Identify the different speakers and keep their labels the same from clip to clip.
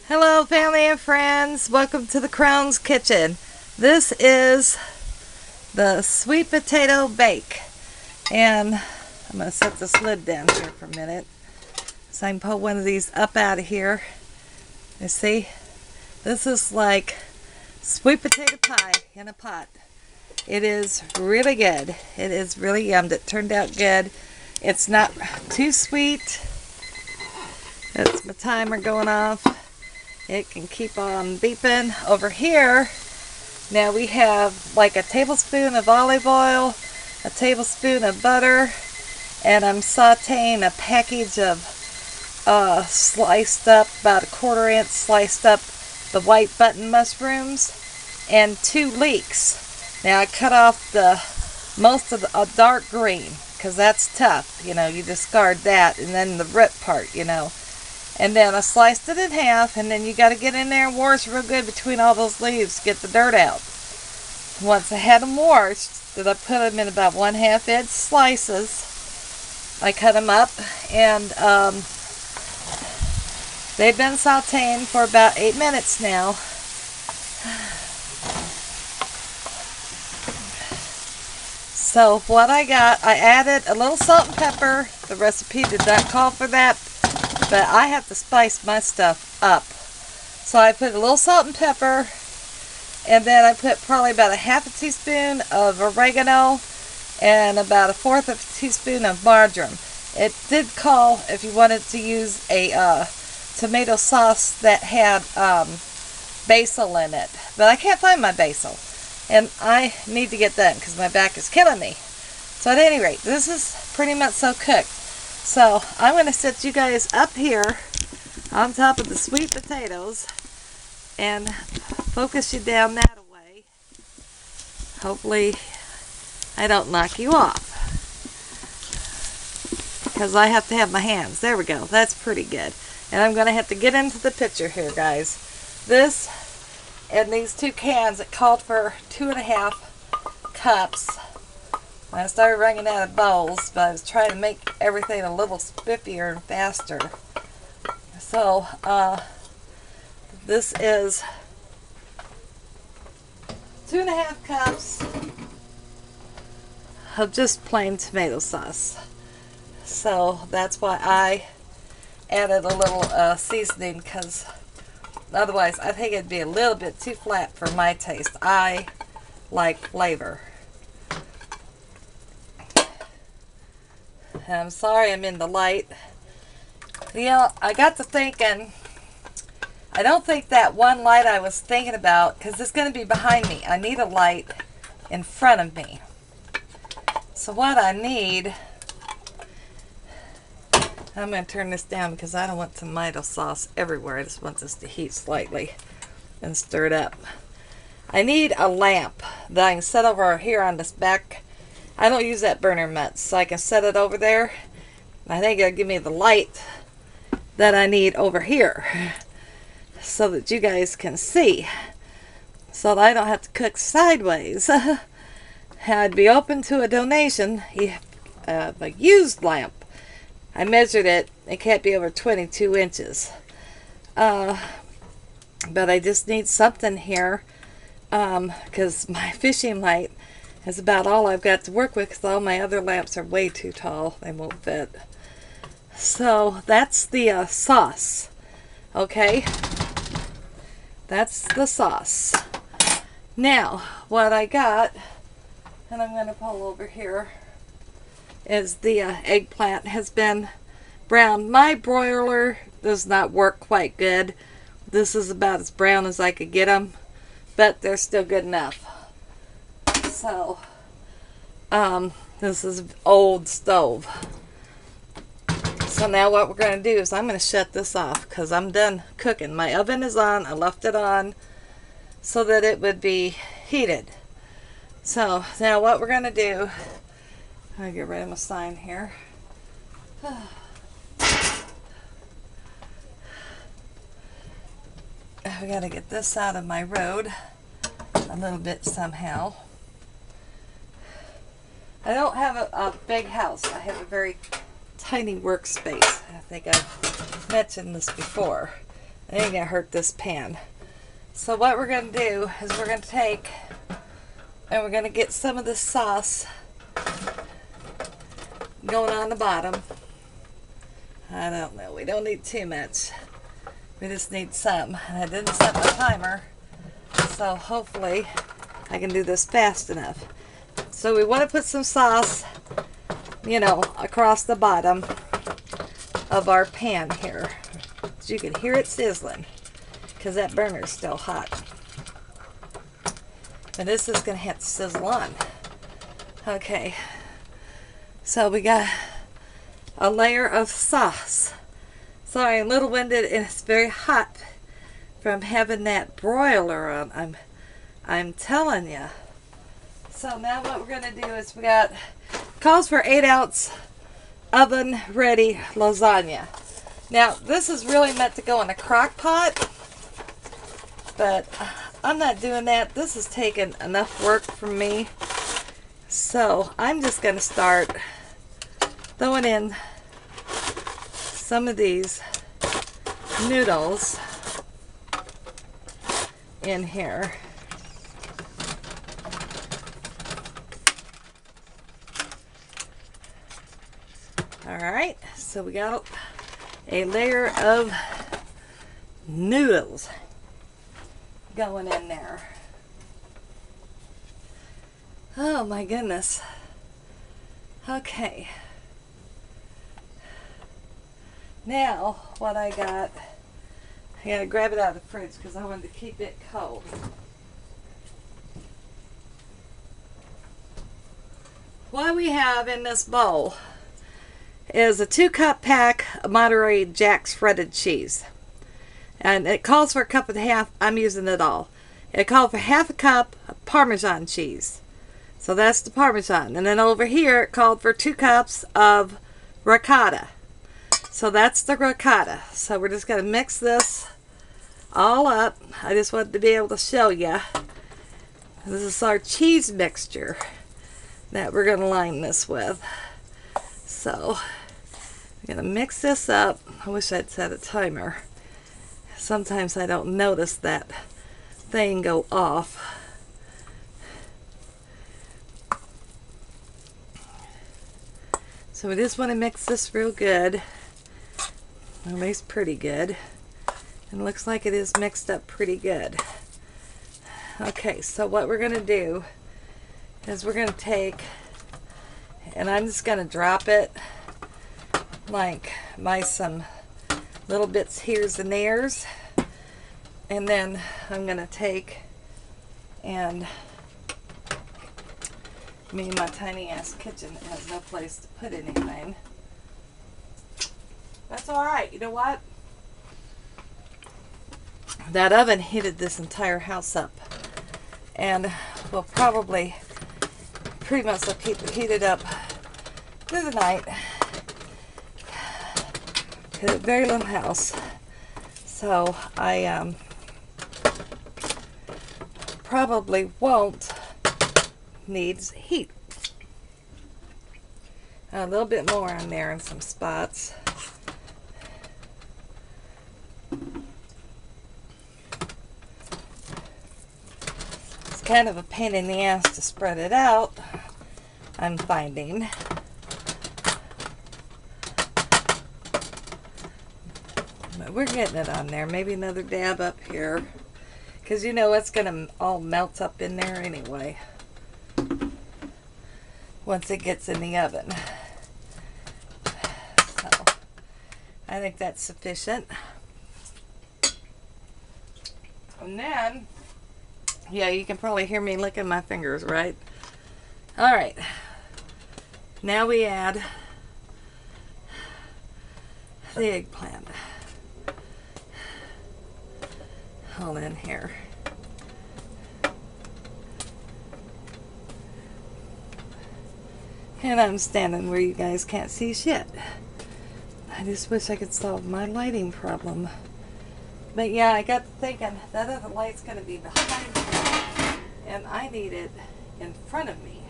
Speaker 1: Hello family and friends, welcome to the Crown's Kitchen. This is the sweet potato bake, and I'm going to set this lid down here for a minute so I can pull one of these up out of here. You see, this is like sweet potato pie in a pot. It is really good. It is really yummed. It turned out good. It's not too sweet. That's my timer going off. It can keep on beeping. Over here, now we have like a tablespoon of olive oil, a tablespoon of butter, and I'm sauteing a package of sliced up, about a 1/4 inch sliced up, the white button mushrooms, and 2 leeks. Now I cut off the most of the dark green because that's tough, you discard that, and then the root part, And then I sliced it in half, and then you got to get in there and wash real good between all those leaves to get the dirt out. Once I had them washed, then I put them in about 1/2 inch slices. I cut them up, and they've been sauteing for about 8 minutes now. So what I got, I added a little salt and pepper. The recipe did not call for that, but I have to spice my stuff up. So I put a little salt and pepper, and then I put probably about a 1/2 teaspoon of oregano and about a 1/4 of a teaspoon of marjoram. It did call if you wanted to use a tomato sauce that had basil in it, but I can't find my basil, and I need to get that because my back is killing me. So at any rate, this is pretty much so cooked. So I'm going to set you guys up here on top of the sweet potatoes and focus you down that way. Hopefully I don't knock you off, because I have to have my hands. There we go. That's pretty good. And I'm going to have to get into the picture here, guys. This and these 2 cans, it called for 2.5 cups. I started running out of bowls, but I was trying to make everything a little spiffier and faster. So, this is 2.5 cups of just plain tomato sauce. So, that's why I added a little seasoning, because otherwise I think it'd be a little bit too flat for my taste. I like flavor. And I'm sorry I'm in the light. I got to thinking, I don't think that one light I was thinking about, because it's going to be behind me. I need a light in front of me. So what I need, I'm going to turn this down because I don't want tomato sauce everywhere. I just want this to heat slightly and stir it up. I need a lamp that I can set over here on this back. I don't use that burner much, so I can set it over there. I think it'll give me the light that I need over here so that you guys can see, so that I don't have to cook sideways. I'd be open to a donation of a used lamp. I measured it. It can't be over 22 inches. But I just need something here, because my fishing light is about all I've got to work with, because all my other lamps are way too tall. They won't fit. So that's the sauce. Okay? That's the sauce. Now, what I got, and I'm going to pull over here, is the eggplant has been browned. My broiler does not work quite good. This is about as brown as I could get them, but they're still good enough. So, this is old stove. So now what we're going to do is I'm going to shut this off because I'm done cooking. My oven is on. I left it on so that it would be heated. So now what we're going to do, I'll get rid of my sign here. We got to get this out of my road a little bit somehow. I don't have a big house. I have a very tiny workspace. I think I've mentioned this before. It ain't gonna hurt this pan. So what we're gonna do is we're gonna take and we're gonna get some of the sauce going on the bottom. I don't know, we don't need too much. We just need some. And I didn't set my timer, so hopefully I can do this fast enough. So we want to put some sauce, you know, across the bottom of our pan here. So you can hear it sizzling because that burner is still hot. And this is going to have to sizzle on. Okay, so we got a layer of sauce. Sorry, I'm a little winded and it's very hot from having that broiler on. I'm telling you. So now what we're going to do is we got, calls for 8-ounce oven ready lasagna. Now this is really meant to go in a crock pot, but I'm not doing that. This is taking enough work from me. So I'm just going to start throwing in some of these noodles in here. Alright, so we got a layer of noodles going in there. Oh my goodness. Okay. Now, what I gotta grab it out of the fridge because I wanted to keep it cold. What we have in this bowl is a 2-cup pack of Monterey Jack's shredded cheese. And it calls for a cup and a half. I'm using it all. It called for half a cup of Parmesan cheese. So that's the Parmesan. And then over here it called for 2 cups of ricotta. So that's the ricotta. So we're just going to mix this all up. I just wanted to be able to show you. This is our cheese mixture that we're going to line this with. So I'm going to mix this up. I wish I'd set a timer. Sometimes I don't notice that thing go off. So we just want to mix this real good. At least pretty good. And it looks like it is mixed up pretty good. Okay, so what we're going to do is we're going to take, and I'm just going to drop it like by some little bits here's and there's. And then I'm going to take and me and my tiny ass kitchen has no place to put anything. That's alright. You know what? That oven heated this entire house up. And we'll probably pretty much will keep it heated up through the night. It's a very little house. So I probably won't need heat. A little bit more on there in some spots. It's kind of a pain in the ass to spread it out, I'm finding. But we're getting it on there. Maybe another dab up here. Because you know it's going to all melt up in there anyway. Once it gets in the oven. So, I think that's sufficient. And then, yeah, you can probably hear me licking my fingers, right? Alright. Now we add the eggplant. All in here. And I'm standing where you guys can't see shit. I just wish I could solve my lighting problem. But yeah, I got to thinking that other light's going to be behind me. And I need it in front of me.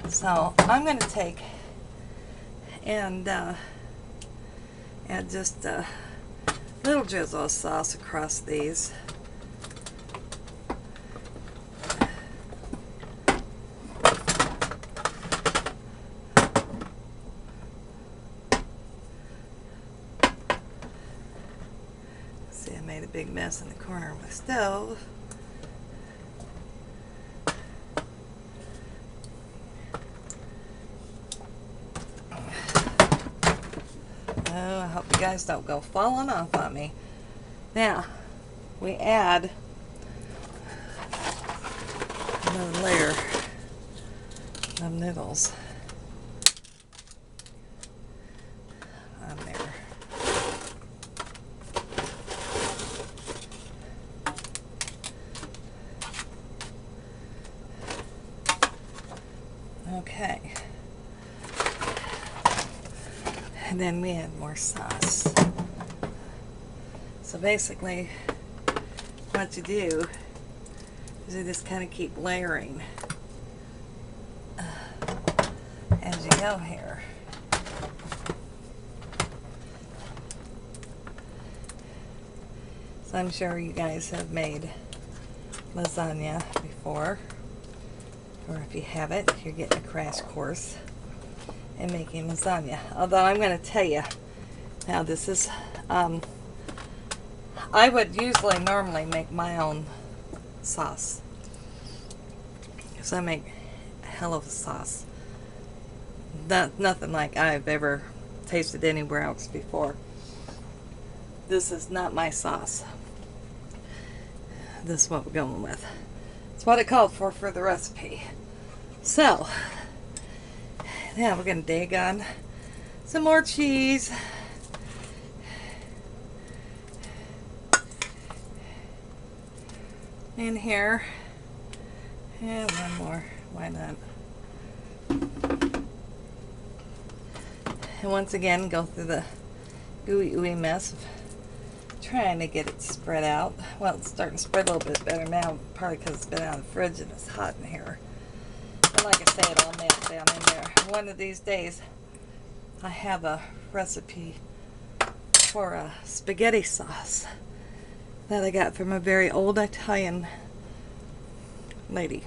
Speaker 1: So I'm going to take and add just a little drizzle of sauce across these. See, I made a big mess in the corner of my stove. Oh, I hope you guys don't go falling off on me. Now, we add another layer of noodles on there. Okay. And then we add more sauce. So basically, what you do is you just kind of keep layering as you go here. So I'm sure you guys have made lasagna before, or if you haven't, you're getting a crash course in making lasagna. Although I'm going to tell you, now this is, I would usually normally make my own sauce, because I make a hell of a sauce. Nothing like I've ever tasted anywhere else before. This is not my sauce. This is what we're going with. It's what it called for the recipe. So, now we're going to dig on some more cheese. In here. And one more. Why not? And once again, go through the ooey mess of trying to get it spread out. Well, it's starting to spread a little bit better now, probably because it's been out of the fridge and it's hot in here. But like I say, it all melts down in there. One of these days, I have a recipe for a spaghetti sauce that I got from a very old Italian lady.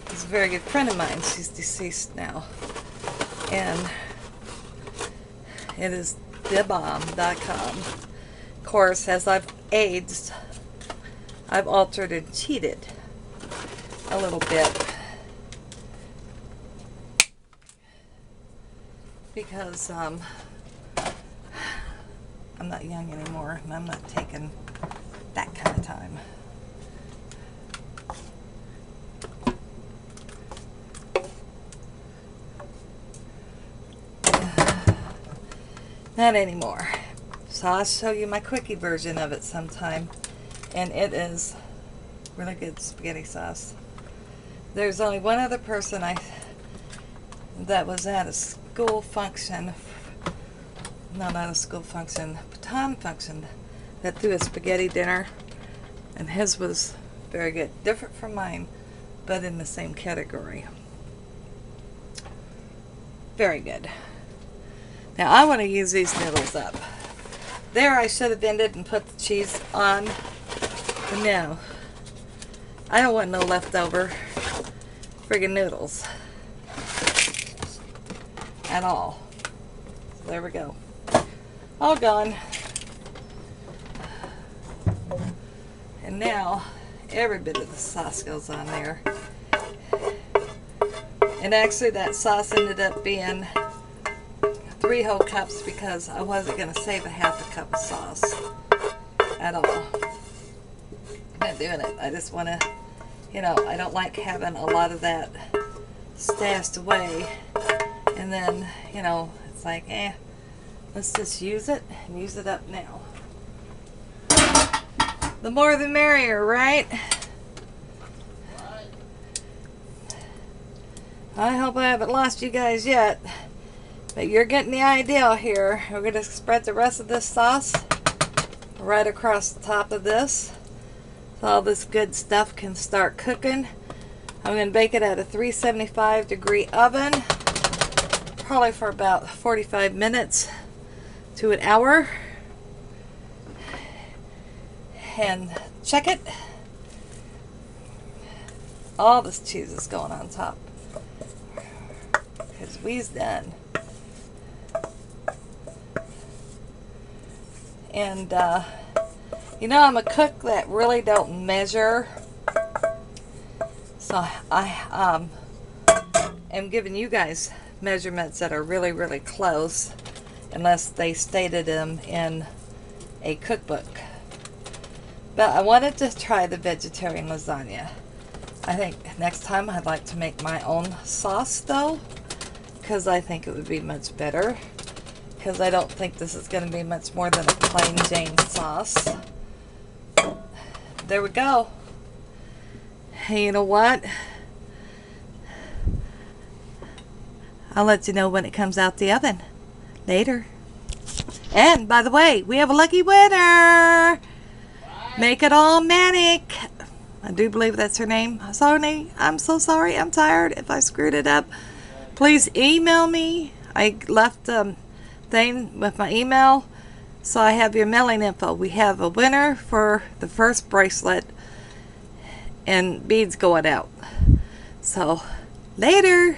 Speaker 1: She's a very good friend of mine. She's deceased now. And it is thebomb.com. Of course, as I've aged, I've altered and cheated a little bit. Because I'm not young anymore, and I'm not taking that kind of time. Not anymore. So I'll show you my quickie version of it sometime. And it is really good spaghetti sauce. There's only one other person that was at a school function. No, not a school function. Baton function that threw a spaghetti dinner. And his was very good. Different from mine, but in the same category. Very good. Now I want to use these noodles up. There I should have ended and put the cheese on. But no. I don't want no leftover friggin' noodles. At all. So there we go. All gone. And now every bit of the sauce goes on there. And actually that sauce ended up being 3 whole cups because I wasn't going to save a half a cup of sauce at all. I'm not doing it. I just want to, you know, I don't like having a lot of that stashed away. And then, you know, it's like, let's just use it and use it up now. The more the merrier, right? I hope I haven't lost you guys yet. But you're getting the idea here. We're going to spread the rest of this sauce right across the top of this. So all this good stuff can start cooking. I'm going to bake it at a 375 degree oven, probably for about 45 minutes to an hour. And check it. All this cheese is going on top, because we's done. And you know, I'm a cook that really don't measure, so I am giving you guys measurements that are really, really close, unless they stated them in a cookbook. But I wanted to try the vegetarian lasagna. I think next time I'd like to make my own sauce though, because I think it would be much better, because I don't think this is going to be much more than a plain Jane sauce. There we go. Hey, you know what? I'll let you know when it comes out the oven. Later. And, by the way, we have a lucky winner! Make it all manic. I do believe that's her name. Sorry, I'm so sorry. I'm tired if I screwed it up. Please email me. I left thing with my email, so I have your mailing info. We have a winner for the first bracelet and beads going out. So later.